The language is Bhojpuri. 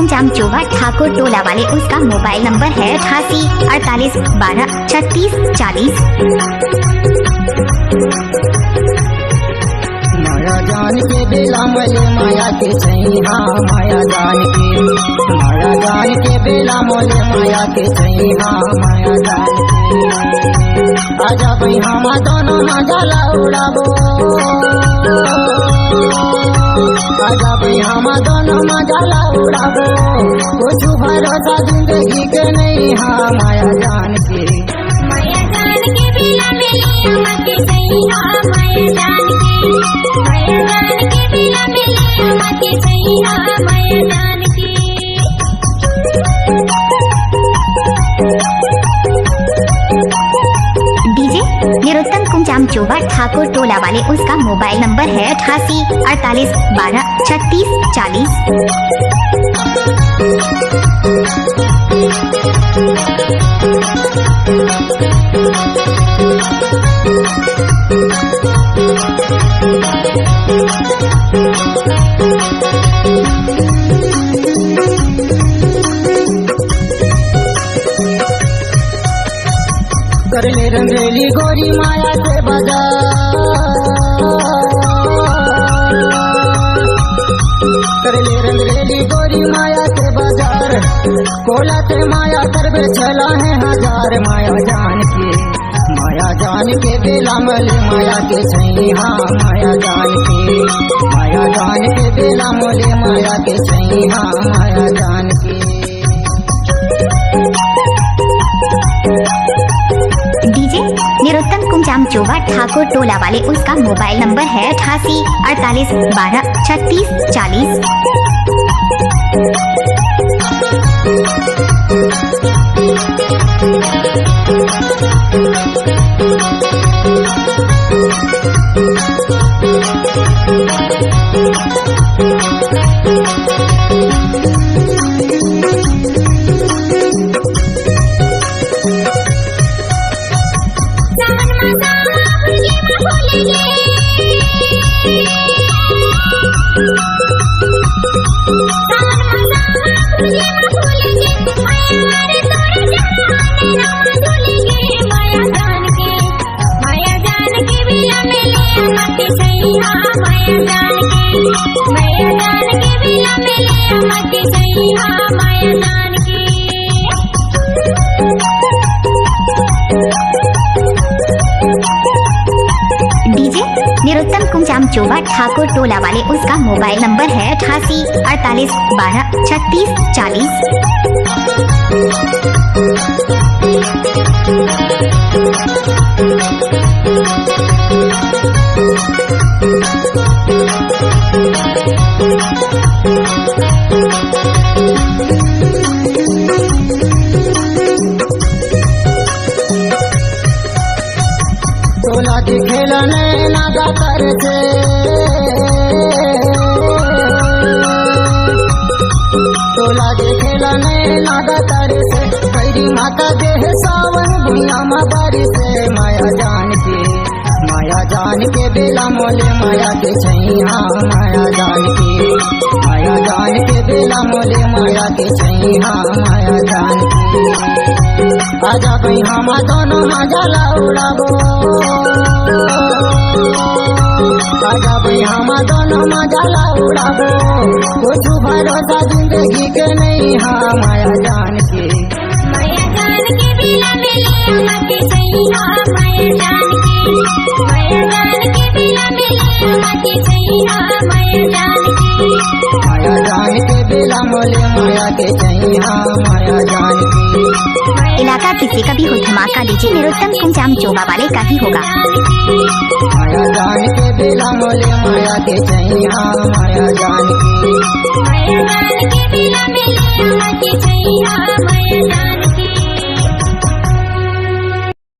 कुंजाम चोवा ठाकुर टोला वाले। उसका मोबाइल नंबर है 88 48 12 36 40। माया जान के बेला मोले माया के छैया, माया जान के बेला मोले माया के छैया, माया जान के आजा भाई हम दोनों मजा उड़ाबो, आजा भाई हम दोनों मजा उड़ाबो। कुछ भरोसा जिंदगी के नहीं हाँ माया जान के बेला मिली हमके छैया, माया जान के बेला मिली हमके छैया, माया जान के। डीजे निरुत्तम कुंजाम चोवा ठाकुर टोला वाले। उसका मोबाइल नंबर है 88 48 12 36 कर ले रंगेली गोरी माया से कर ले रंगेली गोरी माया से बाजार। कोला से माया करबे चला है हजार, माया जान के बेला मोले माया के छैया, माया जान के बेला मोले माया के छैया, माया जान के। डीजे निरुत्तम कुंजाम चोवा ठाकुर टोला वाले। उसका मोबाइल नंबर है 88 48 12 36 40। डीजे निरुत्तम कुंजाम चोवा ठाकुर टोला वाले। उसका मोबाइल नंबर है 88 48 12 36 40। टोला दिखेला नैना गातर से, टोला दिखेला नैना गातर से। कैरी माता देह सावन भुइया बारी से। माया जान के बेला मोले माया के छैया, माया जान के बेला मोले माया के छैया, माया जान के। आजा भाई हम दोनों मजा उड़ाबो, आजा भाई हम दोनों मजा उड़ाबो। कुछ भरोसा जिंदगी के नहीं हाँ माया जान के बेला मिली हमके छैया, माया जान के बेला मिली हमके छैया, माया जान के बेला मोले माया के छैया, माया जान के। इलाका किसी का भी हो धमाका डीजे निरुत्तम कुंजाम चोवा वाले का ही होगा। माया जान के बेला मोले माया के छैया, माया जान के बेला मिली हमके छैया, माया जान